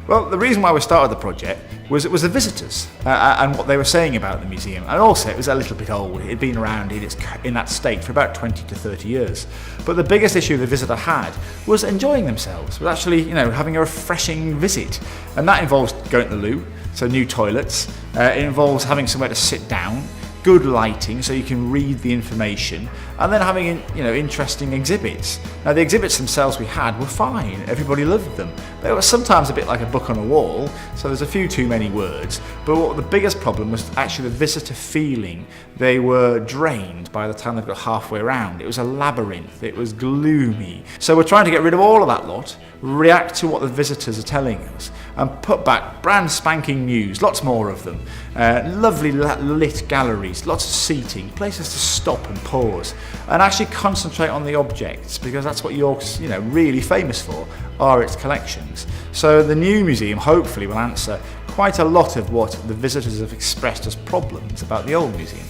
Well, the reason why we started the project was it was the visitors and what they were saying about the museum, and also it was a little bit old. It had been around in that state for about 20 to 30 years. But the biggest issue the visitor had was enjoying themselves, was actually having a refreshing visit, and that involves going to the loo, so new toilets. It involves having somewhere to sit down, good lighting so you can read the information, and then having interesting exhibits. Now the exhibits themselves we had were fine, everybody loved them. They were sometimes a bit like a book on a wall, so there's a few too many words, but what the biggest problem was actually the visitor feeling they were drained by the time they got halfway around. It was a labyrinth, it was gloomy. So we're trying to get rid of all of that lot, react to what the visitors are telling us, and put back brand spanking news, lots more of them, lovely lit galleries, lots of seating, places to stop and pause, and actually concentrate on the objects, because that's what York's really famous for, are its collections. So the new museum hopefully will answer quite a lot of what the visitors have expressed as problems about the old museum.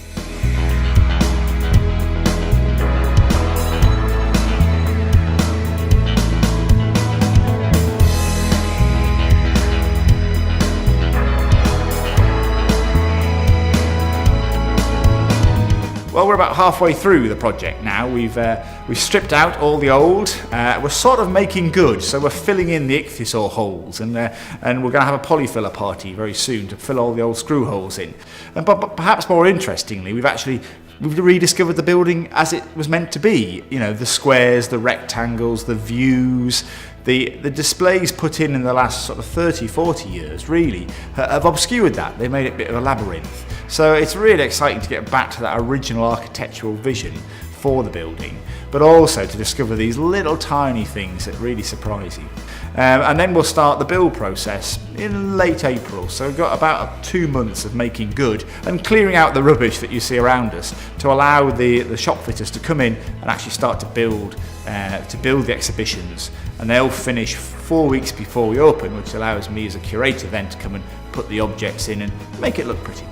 Well, we're about halfway through the project now. We've stripped out all the old. We're sort of making good, so we're filling in the ichthyosaur holes, and we're going to have a polyfiller party very soon to fill all the old screw holes in. But perhaps more interestingly, we've rediscovered the building as it was meant to be. The squares, the rectangles, the views. The displays put in the last sort of 30, 40 years really have obscured that. They made it a bit of a labyrinth. So it's really exciting to get back to that original architectural vision for the building, but also to discover these little tiny things that really surprise you. And then we'll start the build process in late April, so we've got about 2 months of making good and clearing out the rubbish that you see around us to allow the shop fitters to come in and actually start to build the exhibitions, and they'll finish 4 weeks before we open, which allows me as a curator then to come and put the objects in and make it look pretty.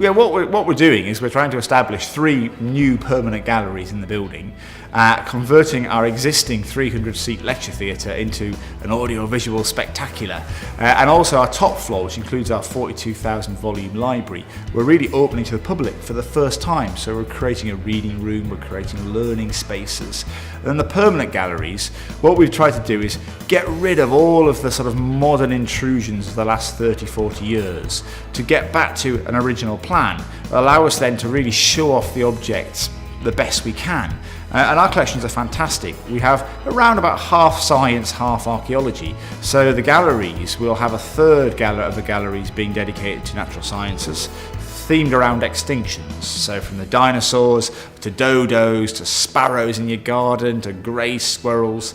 Yeah, what we're doing is we're trying to establish 3 new permanent galleries in the building, converting our existing 300-seat lecture theatre into an audio-visual spectacular, and also our top floor, which includes our 42,000 volume library, we're really opening to the public for the first time. So we're creating a reading room, we're creating learning spaces. And the permanent galleries, what we've tried to do is get rid of all of the sort of modern intrusions of the last 30, 40 years to get back to an original plan, allow us then to really show off the objects the best we can. And our collections are fantastic. We have around about half science, half archaeology. So the galleries, we'll have a third of the galleries being dedicated to natural sciences, themed around extinctions. So from the dinosaurs to dodos to sparrows in your garden to grey squirrels,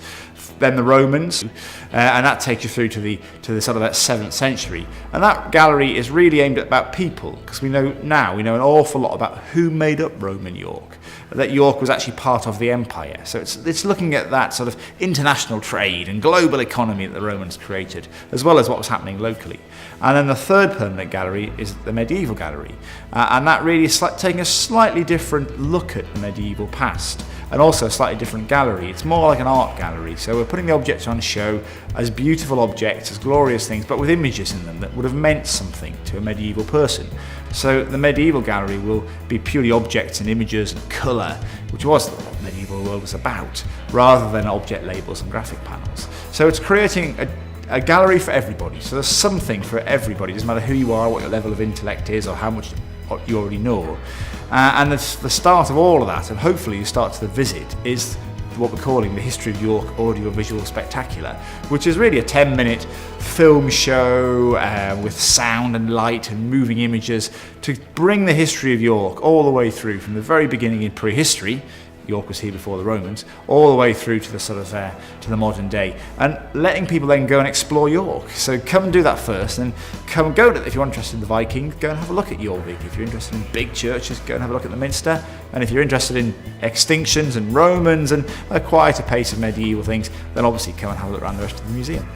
then the Romans, and that takes you through to the sort of that 7th century. And that gallery is really aimed at about people, because we know an awful lot about who made up Roman York, that York was actually part of the empire. So it's looking at that sort of international trade and global economy that the Romans created, as well as what was happening locally. And then the third permanent gallery is the medieval gallery, and that really is taking a slightly different look at the medieval past. and also a slightly different gallery. It's more like an art gallery, so we're putting the objects on show as beautiful objects, as glorious things, but with images in them that would have meant something to a medieval person. So the medieval gallery will be purely objects and images and colour, which was what the medieval world was about, rather than object labels and graphic panels. So it's creating a gallery for everybody. So there's something for everybody. It doesn't matter who you are, what your level of intellect is, or how much you already know. And the start of all of that, and hopefully you start to the visit, is what we're calling the History of York Audio-Visual Spectacular, which is really a 10-minute film show with sound and light and moving images to bring the history of York all the way through, from the very beginning in prehistory. York was here before the Romans, all the way through to the sort of to the modern day, and letting people then go and explore York. So come and do that first, and come and go to, if you're interested in the Vikings, go and have a look at York. If you're interested in big churches, go and have a look at the Minster, and if you're interested in extinctions and Romans and a quieter pace of medieval things, then obviously come and have a look around the rest of the museum.